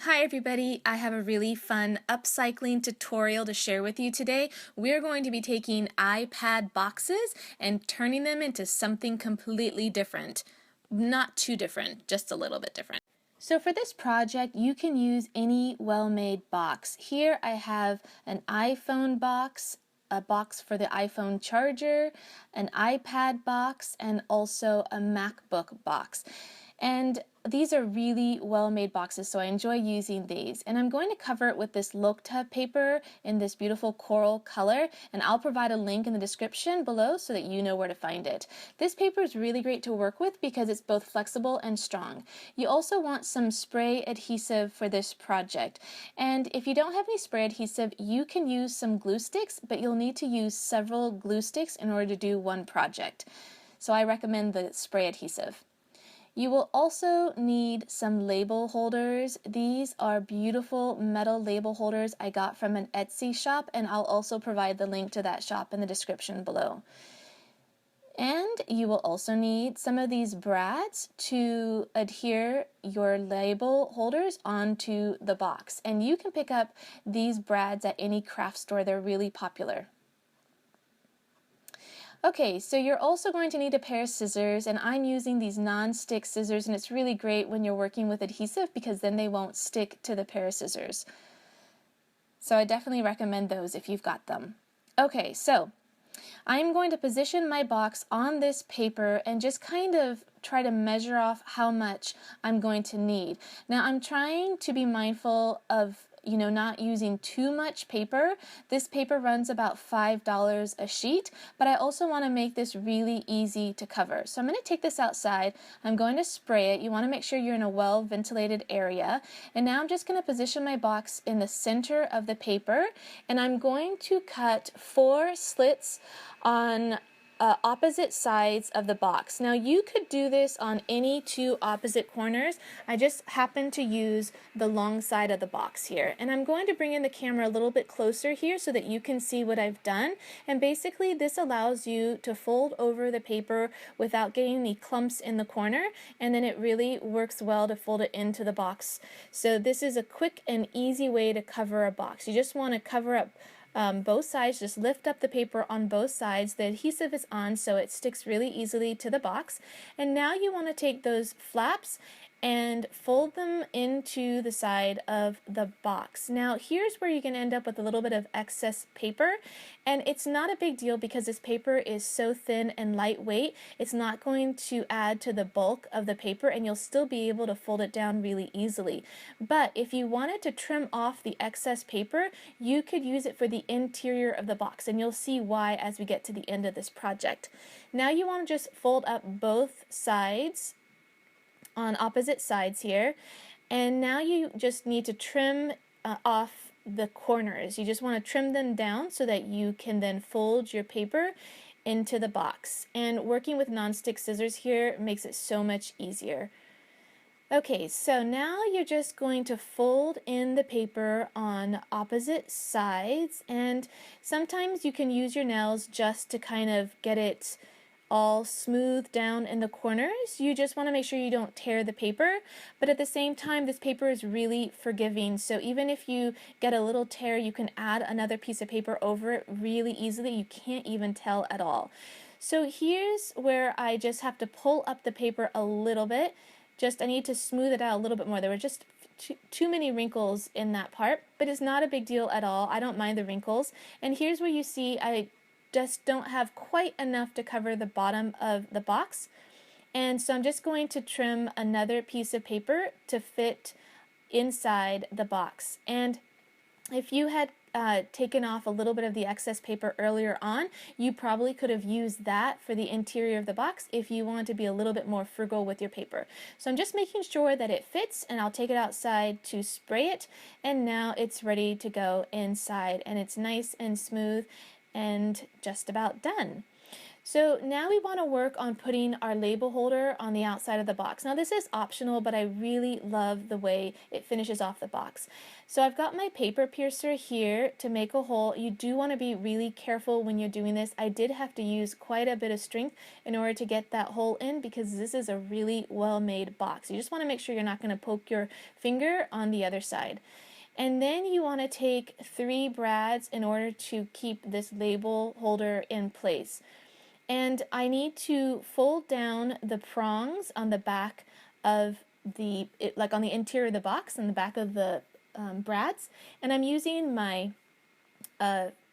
Hi everybody, I have a really fun upcycling tutorial to share with you today. We're going to be taking iPad boxes and turning them into something completely different. Not too different, just a little bit different. So for this project, you can use any well-made box. Here I have an iPhone box, a box for the iPhone charger, an iPad box, and also a MacBook box. And these are really well-made boxes, so I enjoy using these. And I'm going to cover it with this Lokta paper in this beautiful coral color, and I'll provide a link in the description below so that you know where to find it. This paper is really great to work with because it's both flexible and strong. You also want some spray adhesive for this project. And if you don't have any spray adhesive, you can use some glue sticks, but you'll need to use several glue sticks in order to do one project. So I recommend the spray adhesive. You will also need some label holders. These are beautiful metal label holders I got from an Etsy shop, and I'll also provide the link to that shop in the description below. And you will also need some of these brads to adhere your label holders onto the box. And you can pick up these brads at any craft store. They're really popular. Okay, so you're also going to need a pair of scissors, and I'm using these non-stick scissors, and it's really great when you're working with adhesive because then they won't stick to the pair of scissors. So I definitely recommend those if you've got them. Okay, so I'm going to position my box on this paper and just kind of try to measure off how much I'm going to need. Now I'm trying to be mindful of not using too much paper. This paper runs about $5 a sheet, but I also want to make this really easy to cover. So I'm going to take this outside. I'm going to spray it. You want to make sure you're in a well-ventilated area. And now I'm just going to position my box in the center of the paper, and I'm going to cut 4 slits on opposite sides of the box. Now you could do this on any 2 opposite corners. I just happen to use the long side of the box here. And I'm going to bring in the camera a little bit closer here so that you can see what I've done. And basically this allows you to fold over the paper without getting any clumps in the corner, and then it really works well to fold it into the box. So this is a quick and easy way to cover a box. You just want to cover up both sides. Just lift up the paper on both sides. The adhesive is on so it sticks really easily to the box. And now you want to take those flaps and fold them into the side of the box. Now here's where you can end up with a little bit of excess paper, and it's not a big deal because this paper is so thin and lightweight. It's not going to add to the bulk of the paper, and you'll still be able to fold it down really easily. But if you wanted to trim off the excess paper, you could use it for the interior of the box, and you'll see why as we get to the end of this project. Now you want to just fold up both sides on opposite sides here, and now you just need to trim off the corners. You just want to trim them down so that you can then fold your paper into the box. And working with non-stick scissors here makes it so much easier. Okay, so now you're just going to fold in the paper on opposite sides, and sometimes you can use your nails just to kind of get it all smooth down in the corners. You just want to make sure you don't tear the paper, but at the same time this paper is really forgiving, so even if you get a little tear you can add another piece of paper over it really easily. You can't even tell at all. So here's where I just have to pull up the paper a little bit. I need to smooth it out a little bit more. There were just too many wrinkles in that part, but it's not a big deal at all. I don't mind the wrinkles. And here's where you see I just don't have quite enough to cover the bottom of the box, and so I'm just going to trim another piece of paper to fit inside the box. And if you had taken off a little bit of the excess paper earlier on, you probably could have used that for the interior of the box if you want to be a little bit more frugal with your paper. So I'm just making sure that it fits, and I'll take it outside to spray it, and now it's ready to go inside, and it's nice and smooth and just about done. So now we want to work on putting our label holder on the outside of the box. Now this is optional, but I really love the way it finishes off the box. So I've got my paper piercer here to make a hole. You do want to be really careful when you're doing this. I did have to use quite a bit of strength in order to get that hole in because this is a really well-made box. You just want to make sure you're not going to poke your finger on the other side. And then you want to take 3 brads in order to keep this label holder in place. And I need to fold down the prongs on the back of like on the interior of the box, on the back of the brads, and I'm using my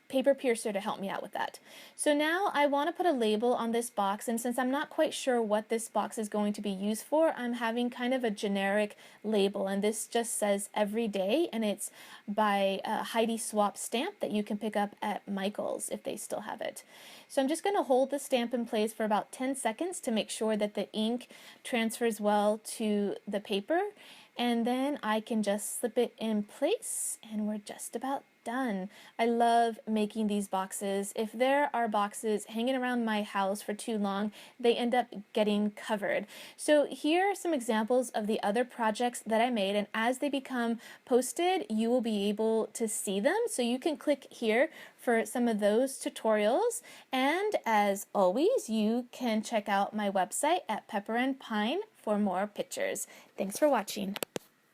paper piercer to help me out with that. So now I want to put a label on this box, and since I'm not quite sure what this box is going to be used for, I'm having kind of a generic label, and this just says every day, and it's by Heidi Swap stamp that you can pick up at Michael's if they still have it. So I'm just going to hold the stamp in place for about 10 seconds to make sure that the ink transfers well to the paper, and then I can just slip it in place and we're just about done. I love making these boxes. If there are boxes hanging around my house for too long, they end up getting covered. So here are some examples of the other projects that I made, and as they become posted, you will be able to see them. So you can click here for some of those tutorials, and as always, you can check out my website at Pepper and Pine for more pictures. Thanks for watching.